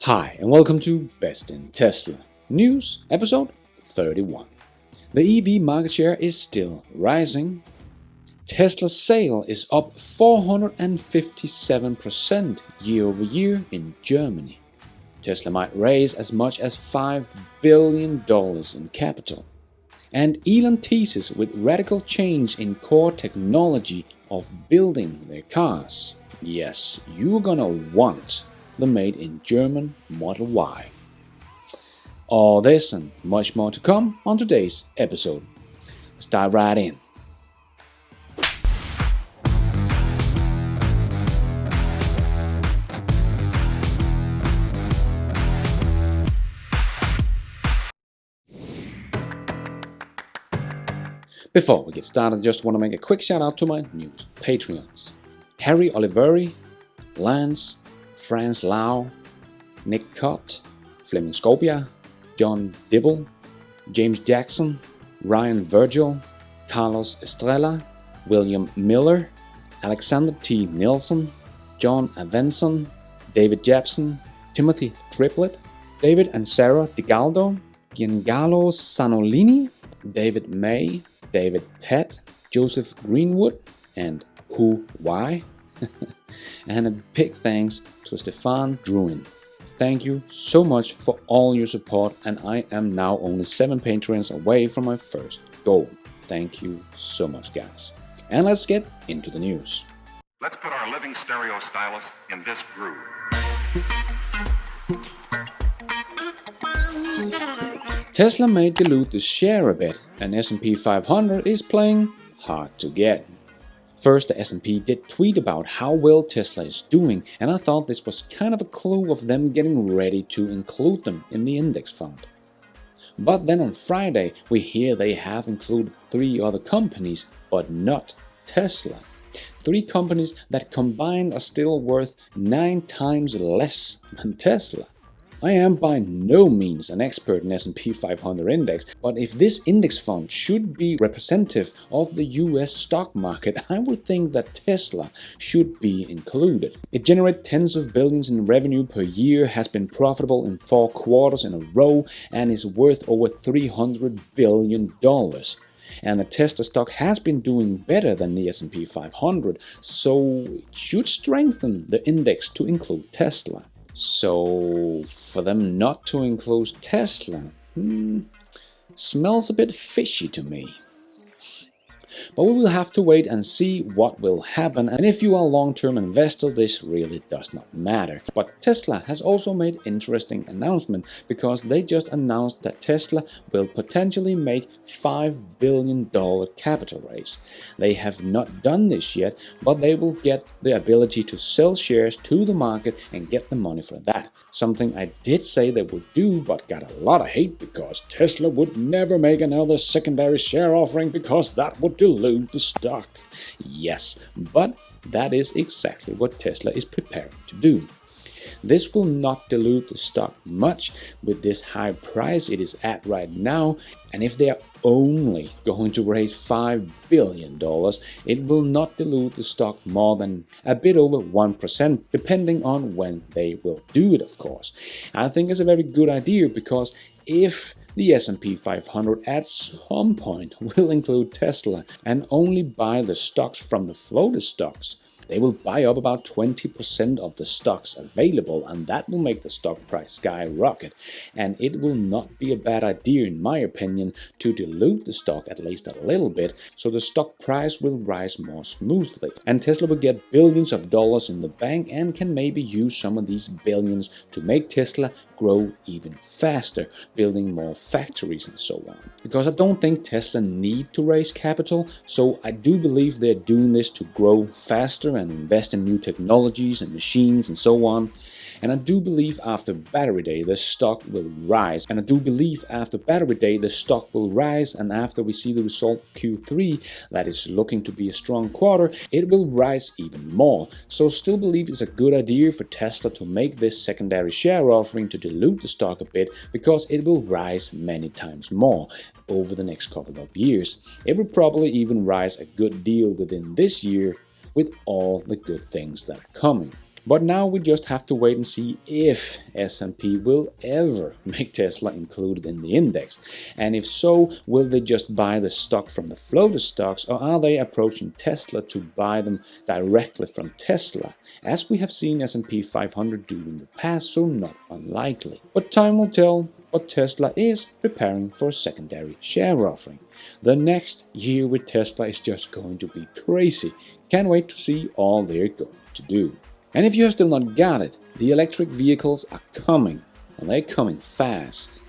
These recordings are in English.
Hi and welcome to Best in Tesla News, episode 31. The EV market share is still rising. Tesla's sale is up 457% year over year in Germany. Tesla might raise as much as $5 billion in capital. And Elon Teases with radical change in core technology of building their cars. Yes, you're gonna want the made in German Model Y. All this and much more to come on today's episode. Let's dive right in. Before we get started, I just want to make a quick shout out to my newest Patreons. Harry Oliveri, Lance, Franz Lau, Nick Cott, Fleming Skobia, John Dibble, James Jackson, Ryan Virgil, Carlos Estrella, William Miller, Alexander T. Nielsen, John Avenson, David Jepson, Timothy Triplett, David and Sarah DiGaldo, Giancarlo Sanolini, David May, David Pett, Joseph Greenwood, and Who Why? And a big thanks to Stefan Druin. Thank you so much for all your support, and I am now only 7 patrons away from my first goal. Thank you so much, guys. And let's get into the news. Let's put our living stereo stylus in this groove. Tesla may dilute the share a bit, and S&P 500 is playing hard to get. First, the S&P did tweet about how well Tesla is doing, and I thought this was kind of a clue of them getting ready to include them in the index fund. But then on Friday, we hear they have included 3 other companies, but not Tesla. 3 companies that combined are still worth 9 times less than Tesla. I am by no means an expert in S&P 500 index, but if this index fund should be representative of the US stock market, I would think that Tesla should be included. It generates tens of billions in revenue per year, has been profitable in 4 quarters in a row, and is worth over $300 billion. And the Tesla stock has been doing better than the S&P 500, so it should strengthen the index to include Tesla. So for them not to include Tesla, smells a bit fishy to me. But we will have to wait and see what will happen, and if you are a long-term investor, this really does not matter. But Tesla has also made interesting announcement, because they just announced that Tesla will potentially make $5 billion capital raise. They have not done this yet, but they will get the ability to sell shares to the market and get the money for that. Something I did say they would do, but got a lot of hate because Tesla would never make another secondary share offering because that would dilute the stock. Yes, but that is exactly what Tesla is preparing to do. This will not dilute the stock much with this high price it is at right now, and if they are only going to raise $5 billion, it will not dilute the stock more than a bit over 1%, depending on when they will do it, of course. I think it's a very good idea, because if the S&P 500 at some point will include Tesla and only buy the stocks from the floated stocks, they will buy up about 20% of the stocks available, and that will make the stock price skyrocket. And it will not be a bad idea, in my opinion, to dilute the stock at least a little bit, so the stock price will rise more smoothly. And Tesla will get billions of dollars in the bank and can maybe use some of these billions to make Tesla grow even faster, building more factories and so on. Because I don't think Tesla need to raise capital, so I do believe they're doing this to grow faster and invest in new technologies and machines and so on. And I do believe after Battery Day the stock will rise. And after we see the result of Q3, that is looking to be a strong quarter, it will rise even more. So still believe it's a good idea for Tesla to make this secondary share offering to dilute the stock a bit, because it will rise many times more over the next couple of years. It will probably even rise a good deal within this year, with all the good things that are coming. But now we just have to wait and see if S&P will ever make Tesla included in the index. And if so, will they just buy the stock from the floated stocks, or are they approaching Tesla to buy them directly from Tesla, as we have seen S&P 500 do in the past, so not unlikely. But time will tell. But Tesla is preparing for a secondary share offering. The next year with Tesla is just going to be crazy. Can't wait to see all they're going to do. And if you have still not got it, the electric vehicles are coming, and they're coming fast.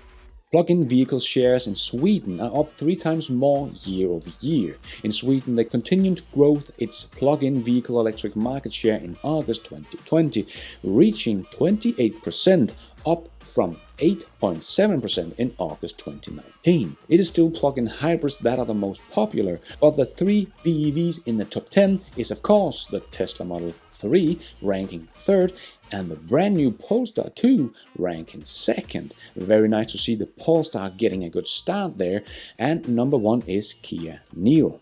Plug-in vehicle shares in Sweden are up 3 times more year over year. In Sweden, they continue to grow its plug-in vehicle electric market share in August 2020, reaching 28%, up from 8.7% in August 2019. It is still plug-in hybrids that are the most popular, but the 3 BEVs in the top 10 is of course the Tesla Model 3 ranking 3rd and the brand new Polestar 2 ranking 2nd. Very nice to see the Polestar getting a good start there, and number 1 is Kia Niro.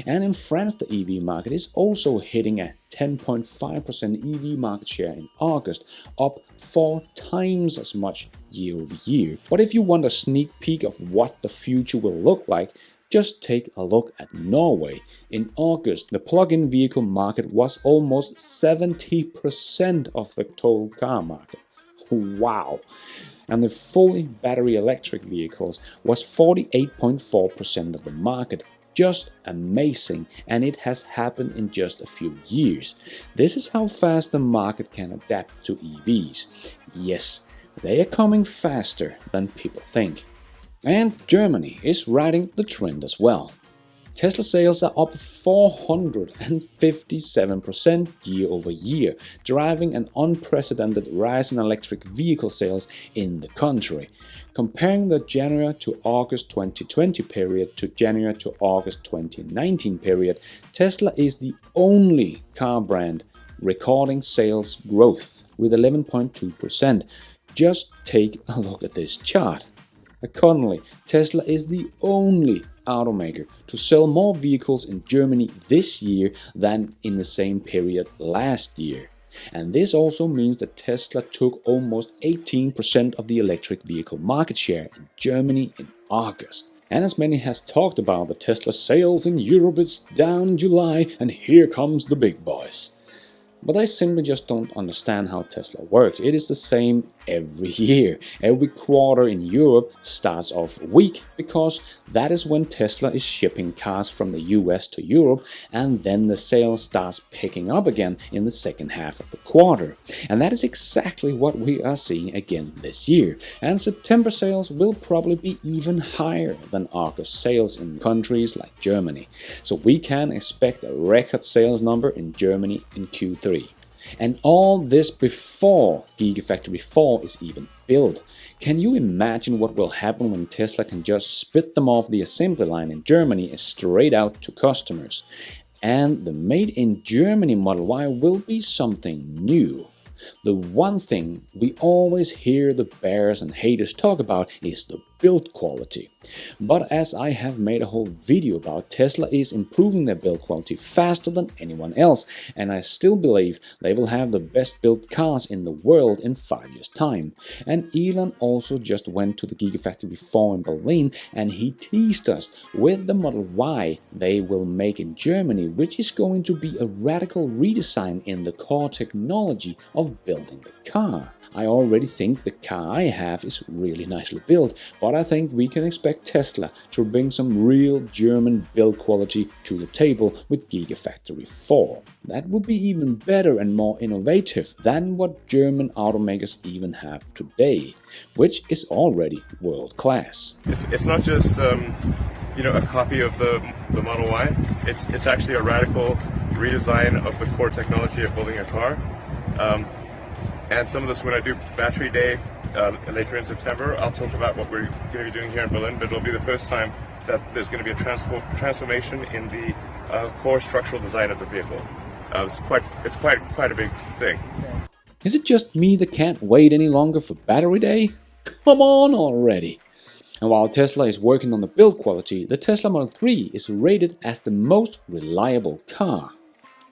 And in France, the EV market is also hitting a 10.5% EV market share in August, up 4 times as much year over year. But if you want a sneak peek of what the future will look like, just take a look at Norway. In August, the plug-in vehicle market was almost 70% of the total car market. Wow! And the fully battery electric vehicles was 48.4% of the market. Just amazing, and it has happened in just a few years. This is how fast the market can adapt to EVs. Yes, they are coming faster than people think. And Germany is riding the trend as well. Tesla sales are up 457% year over year, driving an unprecedented rise in electric vehicle sales in the country. Comparing the January to August 2020 period to January to August 2019 period, Tesla is the only car brand recording sales growth with 11.2%. Just take a look at this chart. Accordingly, Tesla is the only automaker to sell more vehicles in Germany this year than in the same period last year. And this also means that Tesla took almost 18% of the electric vehicle market share in Germany in August. And as many has talked about, the Tesla sales in Europe is down in July, and here comes the big boys. But I simply just don't understand how Tesla works. It is the same every year. Every quarter in Europe starts off weak because that is when Tesla is shipping cars from the US to Europe, and then the sales starts picking up again in the second half of the quarter. And that is exactly what we are seeing again this year. And September sales will probably be even higher than August sales in countries like Germany. So we can expect a record sales number in Germany in Q3. And all this before Gigafactory 4 is even built. Can you imagine what will happen when Tesla can just spit them off the assembly line in Germany straight out to customers? And the Made in Germany Model Y will be something new. The one thing we always hear the bears and haters talk about is the build quality. But as I have made a whole video about, Tesla is improving their build quality faster than anyone else, and I still believe they will have the best built cars in the world in 5 years' time. And Elon also just went to the Gigafactory 4 in Berlin, and he teased us with the Model Y they will make in Germany, which is going to be a radical redesign in the core technology of building the car. I already think the car I have is really nicely built, but I think we can expect Tesla to bring some real German build quality to the table with Gigafactory 4. That would be even better and more innovative than what German automakers even have today, which is already world class. It's not just a copy of the Model Y. It's actually a radical redesign of the core technology of building a car. And some of this, when I do Battery Day later in September, I'll talk about what we're going to be doing here in Berlin, but it'll be the first time that there's going to be a transformation in the core structural design of the vehicle. It's quite a big thing. Is it just me that can't wait any longer for Battery Day? Come on already! And while Tesla is working on the build quality, the Tesla Model 3 is rated as the most reliable car.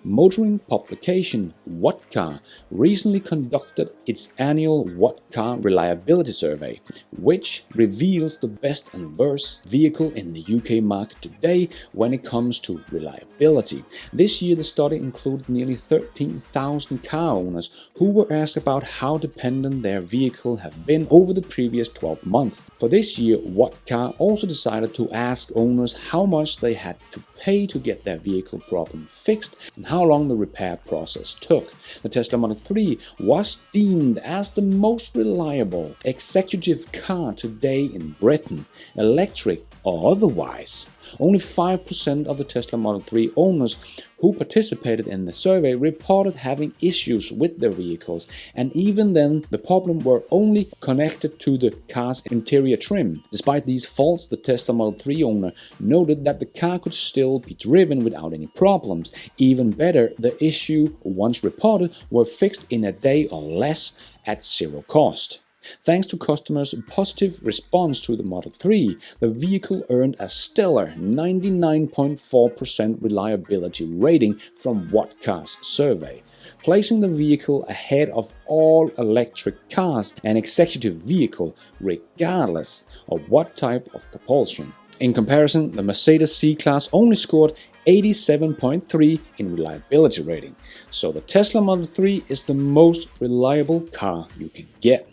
Motoring publication What Car recently conducted its annual What Car Reliability Survey, which reveals the best and worst vehicle in the UK market today when it comes to reliability. This year the study included nearly 13,000 car owners who were asked about how dependent their vehicle have been over the previous 12 months. For this year, What Car also decided to ask owners how much they had to pay to get their vehicle problem fixed and how long the repair process took. The Tesla Model 3 was deemed as the most reliable executive car today in Britain, electric or otherwise. Only 5% of the Tesla Model 3 owners who participated in the survey reported having issues with their vehicles, and even then the problem were only connected to the car's interior trim. Despite these faults, the Tesla Model 3 owner noted that the car could still be driven without any problems. Even better, the issue, once reported, were fixed in a day or less at zero cost. Thanks to customers' positive response to the Model 3, the vehicle earned a stellar 99.4% reliability rating from What Car's survey, placing the vehicle ahead of all electric cars and executive vehicle regardless of what type of propulsion. In comparison, the Mercedes C-Class only scored 87.3 in reliability rating, so the Tesla Model 3 is the most reliable car you can get.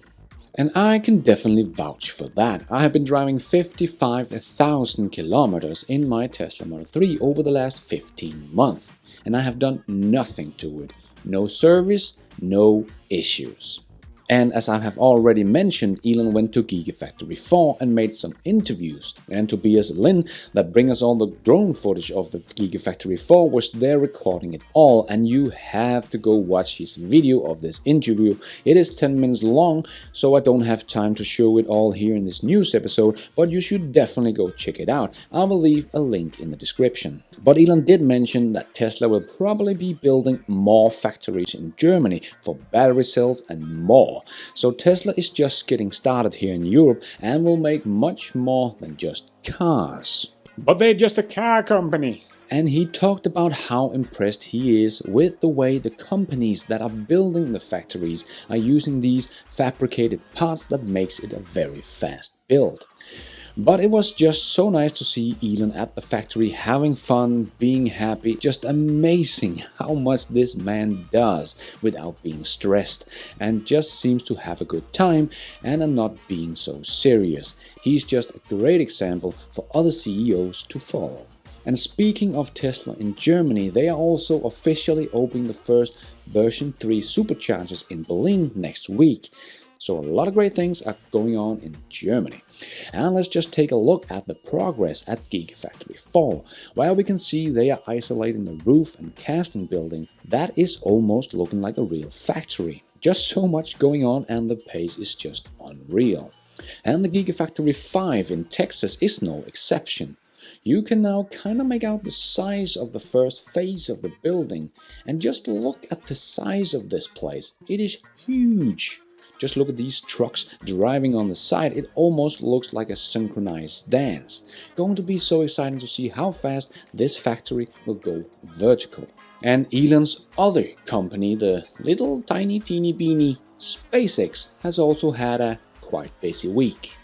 And I can definitely vouch for that. I have been driving 55,000 kilometers in my Tesla Model 3 over the last 15 months, and I have done nothing to it. No service, no issues. And as I have already mentioned, Elon went to Gigafactory 4 and made some interviews. And Tobias Lin, that brings us all the drone footage of the Gigafactory 4, was there recording it all. And you have to go watch his video of this interview. It is 10 minutes long, so I don't have time to show it all here in this news episode, but you should definitely go check it out. I will leave a link in the description. But Elon did mention that Tesla will probably be building more factories in Germany for battery cells and more. So Tesla is just getting started here in Europe and will make much more than just cars. But they're just a car company. And he talked about how impressed he is with the way the companies that are building the factories are using these fabricated parts that makes it a very fast build. But it was just so nice to see Elon at the factory having fun, being happy, just amazing how much this man does without being stressed and just seems to have a good time and are not being so serious. He's just a great example for other CEOs to follow. And speaking of Tesla in Germany, they are also officially opening the first version 3 superchargers in Berlin next week. So a lot of great things are going on in Germany. And let's just take a look at the progress at Gigafactory 4, where we can see they are isolating the roof and casting building. That is almost looking like a real factory. Just so much going on and the pace is just unreal. And the Gigafactory 5 in Texas is no exception. You can now kind of make out the size of the first phase of the building. And just look at the size of this place. It is huge. Just look at these trucks driving on the side. It almost looks like a synchronized dance. Going to be so exciting to see how fast this factory will go vertical. And Elon's other company, the little tiny teeny beanie SpaceX, has also had a quite busy week.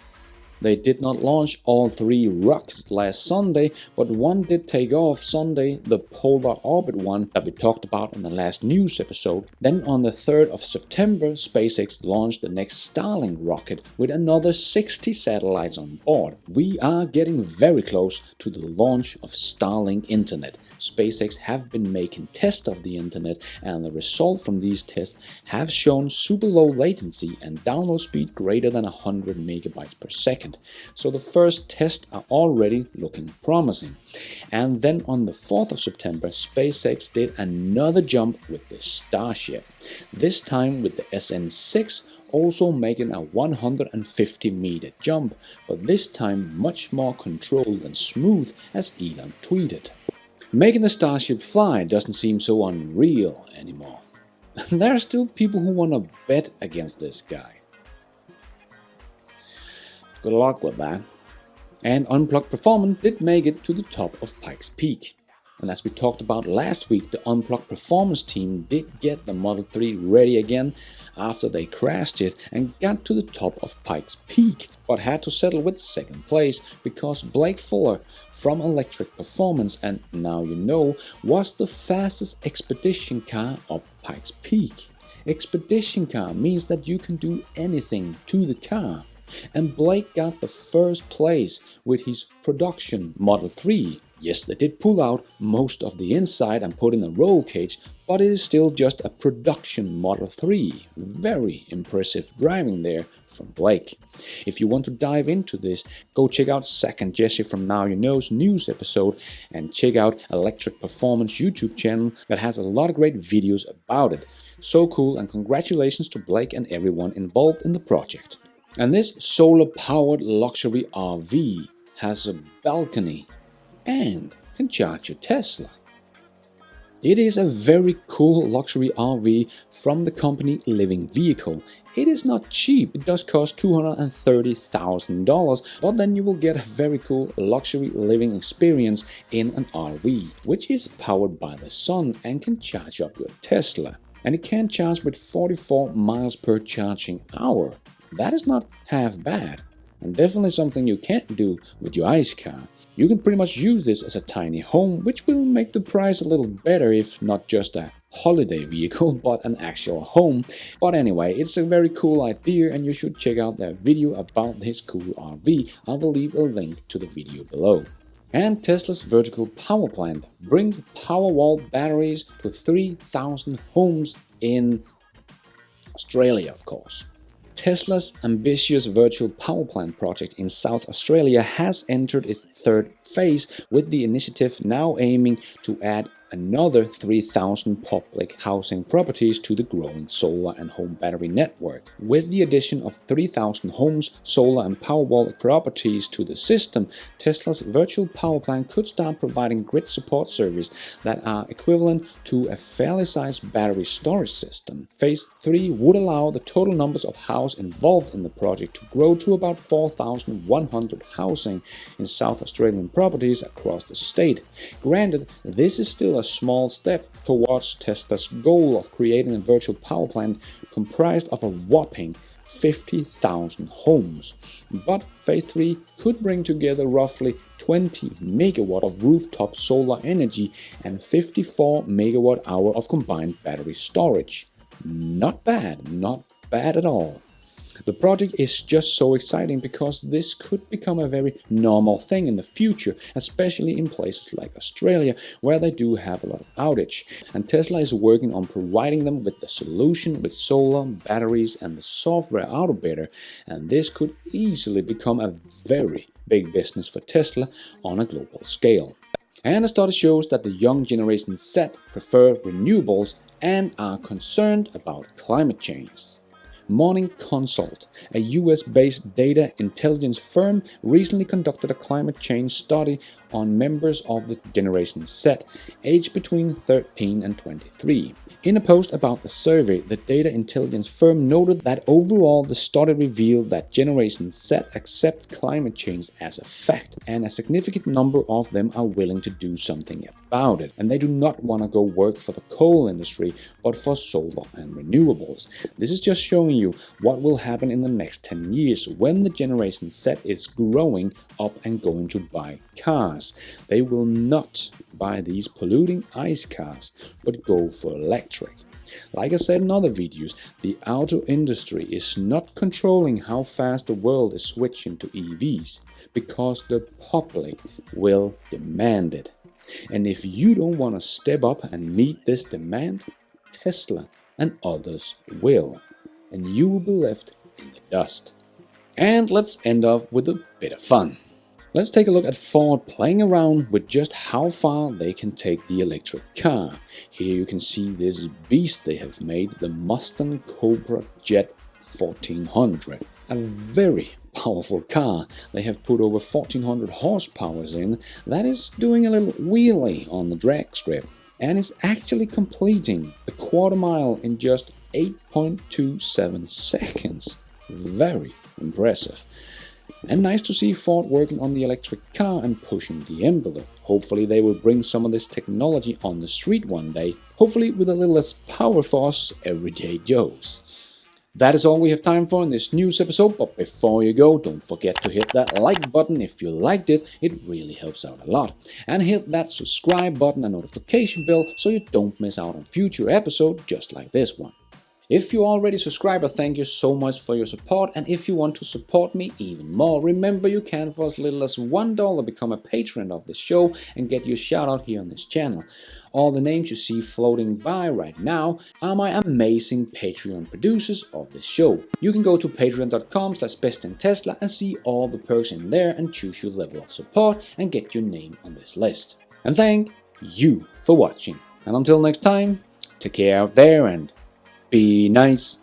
They did not launch all 3 rockets last Sunday, but one did take off Sunday, the polar orbit one that we talked about in the last news episode. Then on the 3rd of September, SpaceX launched the next Starlink rocket with another 60 satellites on board. We are getting very close to the launch of Starlink Internet. SpaceX have been making tests of the internet, and the results from these tests have shown super low latency and download speed greater than 100 megabytes per second. So the first tests are already looking promising. And then on the 4th of September, SpaceX did another jump with the Starship, this time with the SN6, also making a 150-meter jump, but this time much more controlled and smooth, as Elon tweeted. Making the Starship fly doesn't seem so unreal anymore. There are still people who want to bet against this guy. Good luck with that. And Unplugged Performance did make it to the top of Pikes Peak. And as we talked about last week, the Unplugged Performance team did get the Model 3 ready again after they crashed it and got to the top of Pikes Peak, but had to settle with second place because Blake Fuller from Electric Performance, and Now You Know, was the fastest expedition car up Pikes Peak. Expedition car means that you can do anything to the car. And Blake got the first place with his production Model 3. Yes, they did pull out most of the inside and put in a roll cage, but it is still just a production Model 3. Very impressive driving there from Blake. If you want to dive into this, go check out Zach and Jesse from Now You Know's news episode and check out Electric Performance YouTube channel that has a lot of great videos about it. So cool, and congratulations to Blake and everyone involved in the project. And this solar-powered luxury RV has a balcony and can charge your Tesla. It is a very cool luxury RV from the company Living Vehicle. It is not cheap, it does cost $230,000, but then you will get a very cool luxury living experience in an RV, which is powered by the sun and can charge up your Tesla. And it can charge with 44 miles per charging hour. That is not half bad, and definitely something you can't do with your ICE car. You can pretty much use this as a tiny home, which will make the price a little better if not just a holiday vehicle, but an actual home. But anyway, it's a very cool idea, and you should check out their video about this cool RV. I will leave a link to the video below. And Tesla's vertical power plant brings Powerwall batteries to 3,000 homes in Australia, of course. Tesla's ambitious virtual power plant project in South Australia has entered its third phase, with the initiative now aiming to add another 3,000 public housing properties to the growing solar and home battery network. With the addition of 3,000 homes, solar and Powerwall properties to the system, Tesla's virtual power plant could start providing grid support service that are equivalent to a fairly sized battery storage system. Phase 3 would allow the total numbers of houses involved in the project to grow to about 4,100 housing in South Australian properties across the state. Granted, this is still a small step towards Tesla's goal of creating a virtual power plant comprised of a whopping 50,000 homes. But Phase 3 could bring together roughly 20 megawatt of rooftop solar energy and 54 megawatt hour of combined battery storage. Not bad at all. The project is just so exciting because this could become a very normal thing in the future, especially in places like Australia, where they do have a lot of outage. And Tesla is working on providing them with the solution with solar, batteries and the software out of beta, and this could easily become a very big business for Tesla on a global scale. And a study shows that the young Generation Z prefer renewables and are concerned about climate change. Morning Consult, a US-based data intelligence firm, recently conducted a climate change study on members of the Generation Z, aged between 13 and 23. In a post about the survey, the data intelligence firm noted that overall the study revealed that Generation Z accept climate change as a fact, and a significant number of them are willing to do something about it, and they do not want to go work for the coal industry, but for solar and renewables. This is just showing you what will happen in the next 10 years when the Generation Z is growing up and going to buy cars. They will not buy these polluting ICE cars, but go for electric. Like I said in other videos, the auto industry is not controlling how fast the world is switching to EVs, because the public will demand it. And if you don't want to step up and meet this demand, Tesla and others will, and you will be left in the dust. And let's end off with a bit of fun. Let's take a look at Ford playing around with just how far they can take the electric car. Here you can see this beast they have made, the Mustang Cobra Jet 1400. A very powerful car. They have put over 1400 horsepower in. That is doing a little wheelie on the drag strip. And is actually completing the quarter mile in just 8.27 seconds. Very impressive. And nice to see Ford working on the electric car and pushing the envelope. Hopefully they will bring some of this technology on the street one day, hopefully with a little less power for us everyday Joes. That is all we have time for in this news episode, but before you go, don't forget to hit that like button if you liked it, it really helps out a lot. And hit that subscribe button and notification bell so you don't miss out on future episodes just like this one. If you're already a subscriber, thank you so much for your support, and if you want to support me even more, remember you can for as little as $1 become a patron of this show and get your shout out here on this channel. All the names you see floating by right now are my amazing Patreon producers of this show. You can go to patreon.com/bestinTesla and see all the perks in there and choose your level of support and get your name on this list. And thank you for watching. And until next time, take care out there and be nice.